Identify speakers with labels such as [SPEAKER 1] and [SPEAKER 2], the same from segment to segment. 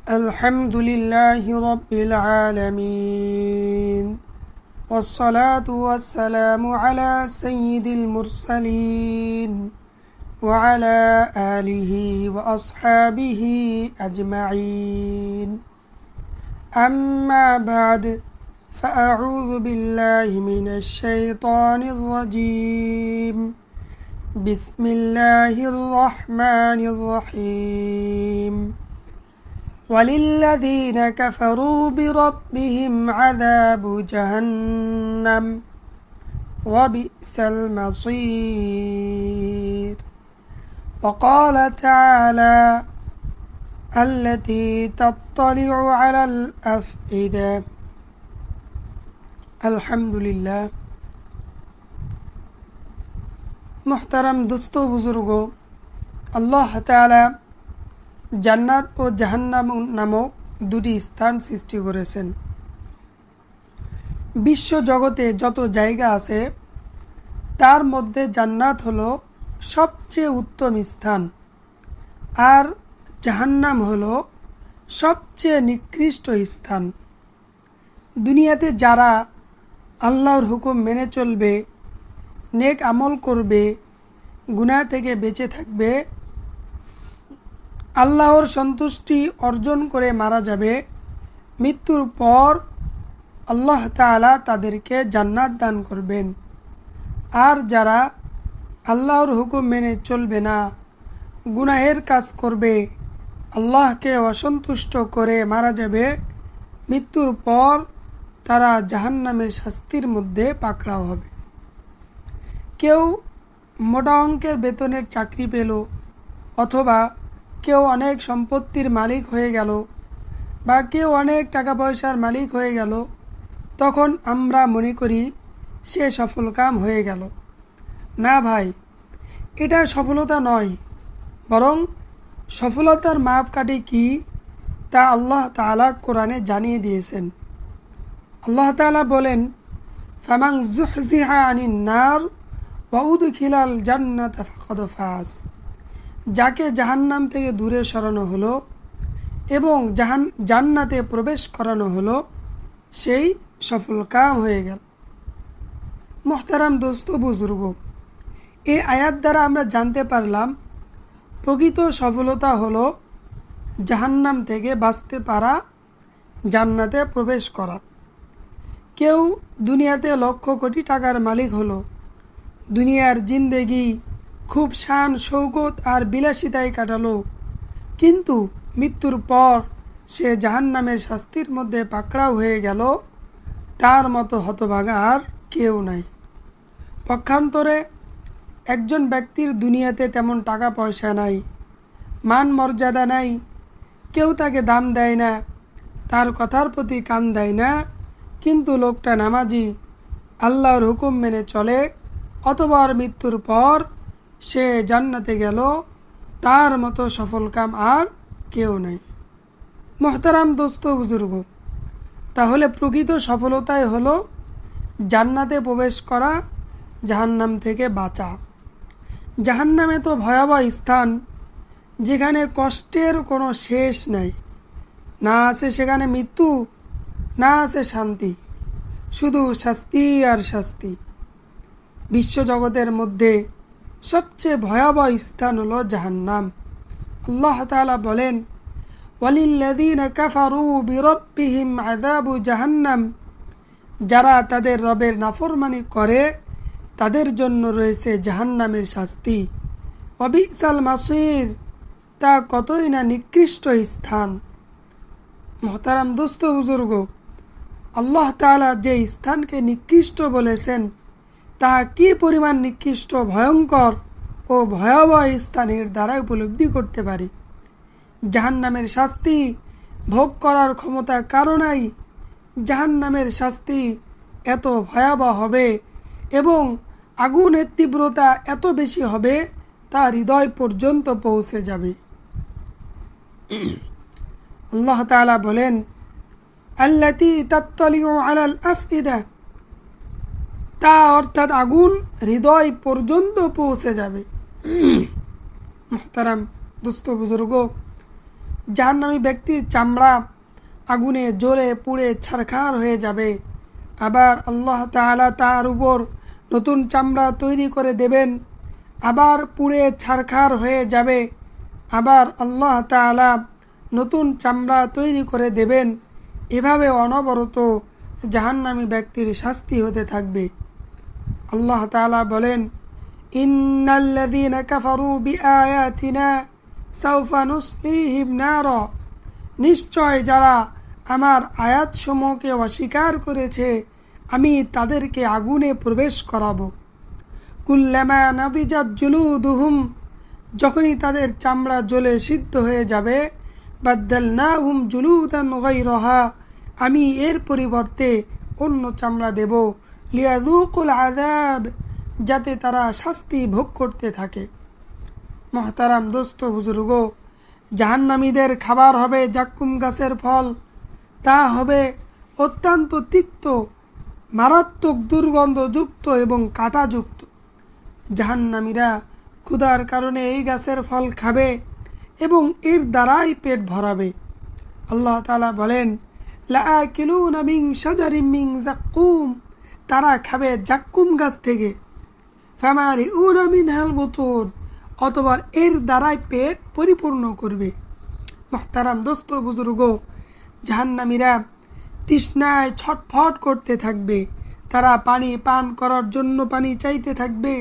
[SPEAKER 1] الحمد لله رب العالمين والصلاة والسلام على سيد المرسلين وعلى آله وأصحابه أجمعين أما بعد فأعوذ بالله من الشيطان الرجيم بسم الله الرحمن الرحيم وللذين كفروا بربهم عذاب جهنم وبئس المصير وقال تعالى التي تطلع على الأفئدة الحمد لله محترم دوستو बुजुर्गों আল্লাহ তাআলা জান্নাত ও জাহান্নাম নামক দুটি স্থান সৃষ্টি করেছেন। বিশ্ব জগতে যত জায়গা আছে তার মধ্যে জান্নাত হলো সবচেয়ে উত্তম স্থান আর জাহান্নাম হলো সবচেয়ে নিকৃষ্ট স্থান। দুনিয়াতে যারা আল্লাহর হুকুম মেনে চলবে, নেক আমল করবে, গুনাহ থেকে বেঁচে থাকবে, আল্লাহর সন্তুষ্টি অর্জন করে মারা যাবে, মৃত্যুর পর আল্লাহ তাআলা তাদেরকে জান্নাত দান করবেন। আর যারা আল্লাহর হুকুম মেনে চলবে না, গুনাহের কাজ করবে, আল্লাহকে অসন্তুষ্ট করে মারা যাবে, মৃত্যুর পর তারা জাহান্নামের শাস্তির মধ্যে পাকড়াও হবে। কেউ মোটা অঙ্কের বেতনের চাকরি পেল, অথবা কেউ অনেক সম্পত্তির মালিক হয়ে গেল, বা কেউ অনেক টাকা পয়সার মালিক হয়ে গেল, তখন আমরা মনে করি সে সফলকাম হয়ে গেল। না ভাই, এটা সফলতা নয়, বরং সফলতার মাপকাঠি কি তা আল্লাহ তাআলা কোরআনে জানিয়ে দিয়েছেন। আল্লাহ তাআলা বলেন, ফামান যুহজিহা আনিন নার ওয়া উদখিলাল জান্নাতা ফাকাদ ফাজ। যাকে জাহান্নাম থেকে দূরে সরানো হলো এবং জান্নাতে প্রবেশ করানো হলো, সেই সফলকাম হয়ে গেল। মুহতারাম দোস্ত বুজুর্গ, এই আয়াত দ্বারা আমরা জানতে পারলাম প্রকৃত সফলতা হলো জাহান্নাম থেকে বাঁচতে পারা, জান্নাতে প্রবেশ করা। কেউ দুনিয়াতে লক্ষ কোটি টাকার মালিক হলো, দুনিয়ার জিন্দেগি খুব শান শৌকত আর বিলাসিতায় কাটালো, কিন্তু মৃত্যুর পর সে জাহান্নামের শাস্তির মধ্যে পাকড়াও হয়ে গেল, তার মতো হতভাগা আর কেউ নাই। পক্ষান্তরে একজন ব্যক্তির দুনিয়াতে তেমন টাকা পয়সা নাই, মান মর্যাদা নাই, কেউ তাকে দাম দেয় না, তার কথার প্রতি কান দেয় না, কিন্তু লোকটা নামাজি, আল্লাহর হুকুম মেনে চলে, অতঃপর মৃত্যুর পর সে জান্নাতে গেল, তার মতো সফলকাম আর কেউ নাই। মোহতারাম দোস্ত বুজুর্গ, তাহলে প্রকৃত সফলতাই হলো জান্নাতে প্রবেশ করা, জাহান্নাম থেকে বাঁচা। জাহান্নামে তো ভয়াবহ স্থান, যেখানে কষ্টের কোনো শেষ নাই, না আছে সেখানে মৃত্যু, না আছে শান্তি, শুধু শাস্তি আর শাস্তি। বিশ্বজগতের মধ্যে সবচেয়ে ভয়াবহ স্থান হলো জাহান্নাম। আল্লাহ তাআলা বলেন, ওয়ালিল্লাযীনা কাফারু বিরাব্বিহিম আযাবু জাহান্নাম। যারা তাদের রবের নাফরমানি করে তাদের জন্য রয়েছে জাহান্নামের শাস্তি। ওয়াবিসাল মাসির, তা কতই না নিকৃষ্ট স্থান। মুহতারাম দোস্ত বুজুর্গ, আল্লাহ তাআলা যে স্থানকে নিকৃষ্ট বলেছেন তা কি পরিমাণ নিকৃষ্ট, ভয়ঙ্কর ও ভয়াবহ স্থানের দ্বারা উপলব্ধি করতে পারি। জাহান্নামের শাস্তি ভোগ করার ক্ষমতা কারো নাই। জাহান্নামের শাস্তি এত ভয়াবহ হবে এবং আগুনের তীব্রতা এত বেশি হবে তা হৃদয় পর্যন্ত পৌঁছে যাবে। আল্লাহ তাআলা বলেন, আল্লাতী তাত্তালিউ আলাল আফইদা, তা অর্থাৎ আগুন হৃদয় পর্যন্ত পৌঁছে যাবে। মুহতারাম দোস্ত বুজুর্গ, জাহান্নামী ব্যক্তির চামড়া আগুনে জ্বলে পুড়ে ছারখার হয়ে যাবে। আবার আল্লাহ তাআলা তার উপর নতুন চামড়া তৈরি করে দেবেন, আবার পুড়ে ছারখার হয়ে যাবে। আবার আল্লাহ তাআলা নতুন চামড়া তৈরি করে দেবেন। এভাবে অনবরত জাহান্নামী ব্যক্তির শাস্তি হতে থাকবে। আল্লাহ তাআলা বলেন, ইন্নাল্লাযীনা কাফারু বিআয়াতিনা সাউফা নুসলিহিম নারা, নিশ্চয় যারা আমার আয়াতসমূহকে অস্বীকার করেছে আমি তাদেরকে আগুনে প্রবেশ করাবো। কুল্লামা নাদিজাত জুলুদুহুম, যখনই তাদের চামড়া জ্বলে সিদ্ধ হয়ে যাবে, বাদদালনাহুম জুলুদান গায়রাহা, আমি এর পরিবর্তে অন্য চামড়া দেব, লিয়াযুকুল আযাব, যাতে তারা শাস্তি ভোগ করতে থাকে। মহতারাম দোস্ত বুজুর্গ, জাহান্নামীদের খাবার হবে জাক্কুম গাছের ফল। তা হবে অত্যন্ত তিক্ত, মারাত্মক দুর্গন্ধযুক্ত এবং কাঁটাযুক্ত। জাহান্নামীরা ক্ষুধার কারণে এই গাছের ফল খাবে এবং এর দ্বারাই পেট ভরাবে। আল্লাহ তাআলা বলেন, লাআকিলুনা মিন শাজারিম মিন যাক্কুম, তারা খাবে জাক্কুম গাছ থেকে। ফামালিউনা মিনহাল বুতুন, অথবা এর দ্বারাই পেট পরিপূর্ণ করবে। মুহতারাম দোস্ত বুজুর্গ, জাহান্নামীরা তৃষ্ণায় ছটফট করতে থাকবে। তারা পানি পান করার জন্য পানি চাইতে থাকবে।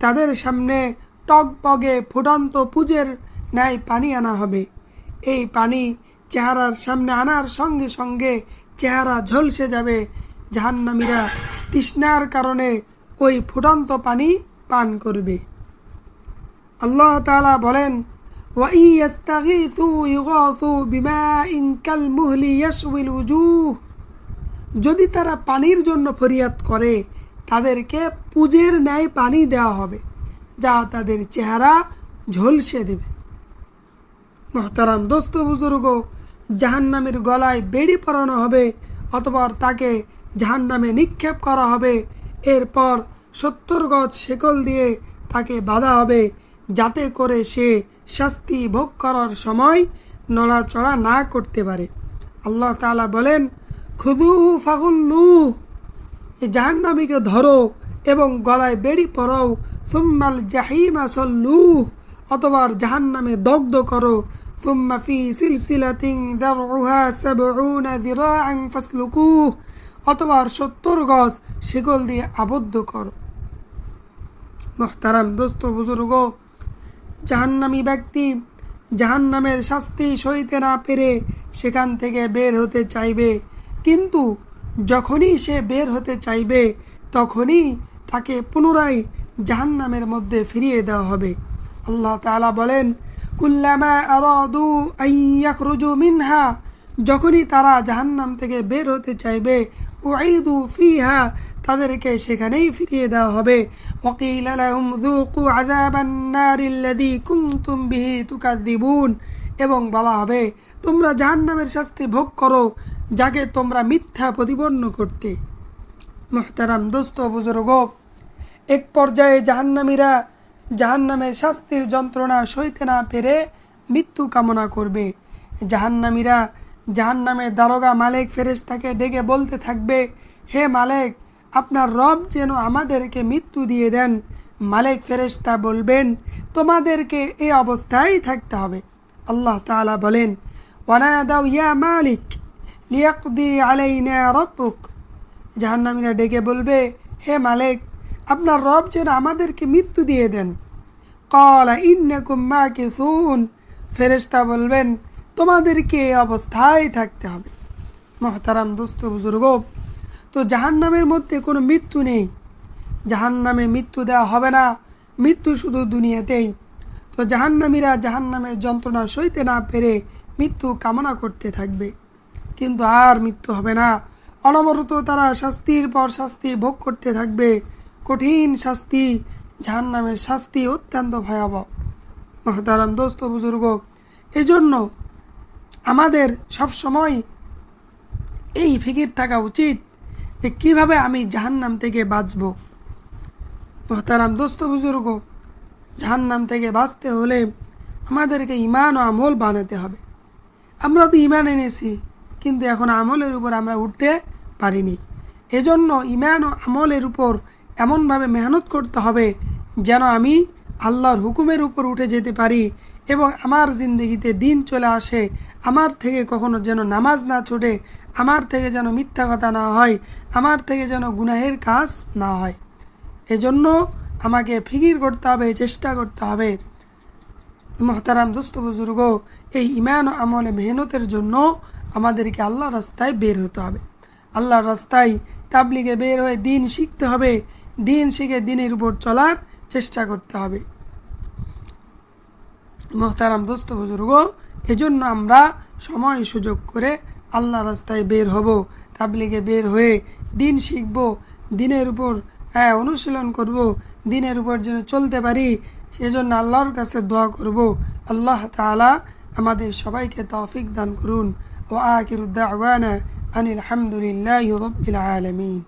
[SPEAKER 1] তাদের সামনে টগবগে ফুটন্ত পুজের ন্যায় পানি আনা হবে। এই পানি চেহারার সামনে আনার সঙ্গে সঙ্গে চেহারা ঝলসে যাবে। জাহান্নামীরা তৃষ্ণার কারণে ওই ফুটন্ত পানি পান করবে। আল্লাহ তাআলা বলেন, ওয়াই ইস্তাগীথু ইগাথু বিমাইন কালমুহলি ইয়াশউিল উজুহ, যদি তারা পানির জন্য ফরিয়াদ করে তাদেরকে পুজের ন্যায় পানি দেওয়া হবে, যা তাদের চেহারা ঝলসে দেবে। মুহতারাম দোস্ত বুজুর্গ, জাহান্নামের গলায় বেড়ি পরানো হবে অথবা তাকে জাহান্নামে নিক্ষেপ করা হবে। এরপর 70 গজ শেকল দিয়ে তাকে বাঁধা হবে, যাতে করে সে শাস্তি ভোগ করার সময় নড়াচড়া না করতে পারে। আল্লাহ তাআলা বলেন, খুযুহু ফাগুল্লুহ, এই জাহান্নামীকে ধরো এবং গলায় বেড়ি পরাও। সুম্মাল জাহিমা সল্লুহ, অথবা জাহান্নামে দগ্ধ করো। সুম্মা ফি সিলসিলাতিন যারউহা ৭০ যিরাআন ফাসলুকুহ, অথবা 70 গজ শিকল দিয়ে আবদ্ধ করো। মুহতারাম দোস্ত বুজুর্গ, জাহান্নামী ব্যক্তি জাহান্নামের শাস্তি সইতে না পেরে সেখান থেকে বের হতে চাইবে, কিন্তু যখনই সে বের হতে চাইবে তখনই তাকে পুনরায় জাহান্নামের মধ্যে ফিরিয়ে দেওয়া হবে। আল্লাহ তাআলা বলেন, কুল্লামা আরাদু আন ইয়াখরুজু মিনহা, যখনই তারা জাহান্নাম থেকে বের হতে চাইবে, উঈদু ফিহা, তাদেরকে সেখানেই ফিরিয়ে দেওয়া হবে। ওয়াকিলা লাহুম যুকু আযাবান নারিল্লাযী কুনতুম বিহি তুকাযযিবুন, এবং বলা হবে তোমরা জাহান্নামের শাস্তি ভোগ করো যাকে তোমরা মিথ্যা প্রতিপন্ন করতে। মুহতারাম দোস্ত বুজুর্গ, এক পর্যায়ে জাহান্নামীরা জাহান্নামের শাস্তির যন্ত্রণা সইতে না পেরে মৃত্যু কামনা করবে। জাহান্নামীরা জাহান্নামের দারোগা মালিক ফেরেশতাকে ডেকে বলতে থাকবে, হে মালিক, আপনার রব যেন আমাদেরকে মৃত্যু দিয়ে দেন। মালিক ফেরেশতা বলবেন, তোমাদেরকে এই অবস্থায় থাকতে হবে। আল্লাহ তাআলা বলেন, ওয়ানাদাউ ইয়া মালিক লিয়াকদি আলাইনা রাব্বুক, জাহান্নামীরা ডেকে বলবে, হে মালিক, আপনার রব যেন আমাদেরকে মৃত্যু দিয়ে দেন। ক্বালা ইন্নাকুম মাকিসুন, ফেরেশতা বলবেন, তোমাদেরকে এই অবস্থায় থাকতে হবে। মুহতারাম দোস্ত বুজুর্গ, তো জাহান্নামের মধ্যে কোনো মৃত্যু নেই, জাহান্নামে মৃত্যু দেওয়া হবে না, মৃত্যু শুধু দুনিয়াতেই। তো জাহান্নামীরা জাহান্নামের যন্ত্রণা সইতে না পেরে মৃত্যু কামনা করতে থাকবে, কিন্তু আর মৃত্যু হবে না। অনবরত তারা শাস্তির পর শাস্তি ভোগ করতে থাকবে। কঠিন শাস্তি, জাহান্নামের শাস্তি অত্যন্ত ভয়াবহ। মুহতারাম দোস্ত বুজুর্গ, এজন্য আমাদের সবসময় এই ফিকির থাকা উচিত যে কিভাবে আমি জাহান্নাম থেকে বাঁচব। মুহতারাম দোস্ত বুজুর্গ, জাহান্নাম থেকে বাঁচতে হলে আমাদেরকে ঈমান ও আমল বানাতে হবে। আমরা তো ইমান এনেছি, কিন্তু এখন আমলের উপর আমরা উঠতে পারিনি। এজন্য ইমান ও আমলের উপর এমনভাবে মেহনত করতে হবে যেন আমি আল্লাহর হুকুমের উপর উঠে যেতে পারি এবং আমার জিন্দগিতে দিন চলে আসে, আমার থেকে কখনো যেন নামাজ না ছুটে, আমার থেকে যেন মিথ্যা কথা না হয়, আমার থেকে যেন গুনাহের কাজ না হয়। এজন্য আমাকে ফিকির করতে হবে, চেষ্টা করতে হবে। মোহতারাম দোস্ত বুজুর্গ, এই ইমান ও আমলে মেহনতের জন্য আমাদেরকে আল্লাহর রাস্তায় বের হতে হবে। আল্লাহর রাস্তায় তাবলিগে বের হয়ে দিন শিখতে হবে, দিন শিখে দিনের উপর চলার চেষ্টা করতে হবে। মোহতারাম দোস্ত বুজুর্গ, এজন্য আমরা সময় সুযোগ করে আল্লাহর রাস্তায় বের হব, তাবলিগে বের হয়ে দিন শিখব, দিনের উপর অনুশীলন করব, দিনের উপর যেন চলতে পারি, সেজন্য আল্লাহর কাছে দোয়া করব। আল্লাহ তাআলা আমাদের সবাইকে তৌফিক দান করুন। ওয়া আখিরু দাওয়ানা আনিল হামদুলিল্লাহি রাব্বিল আলামিন।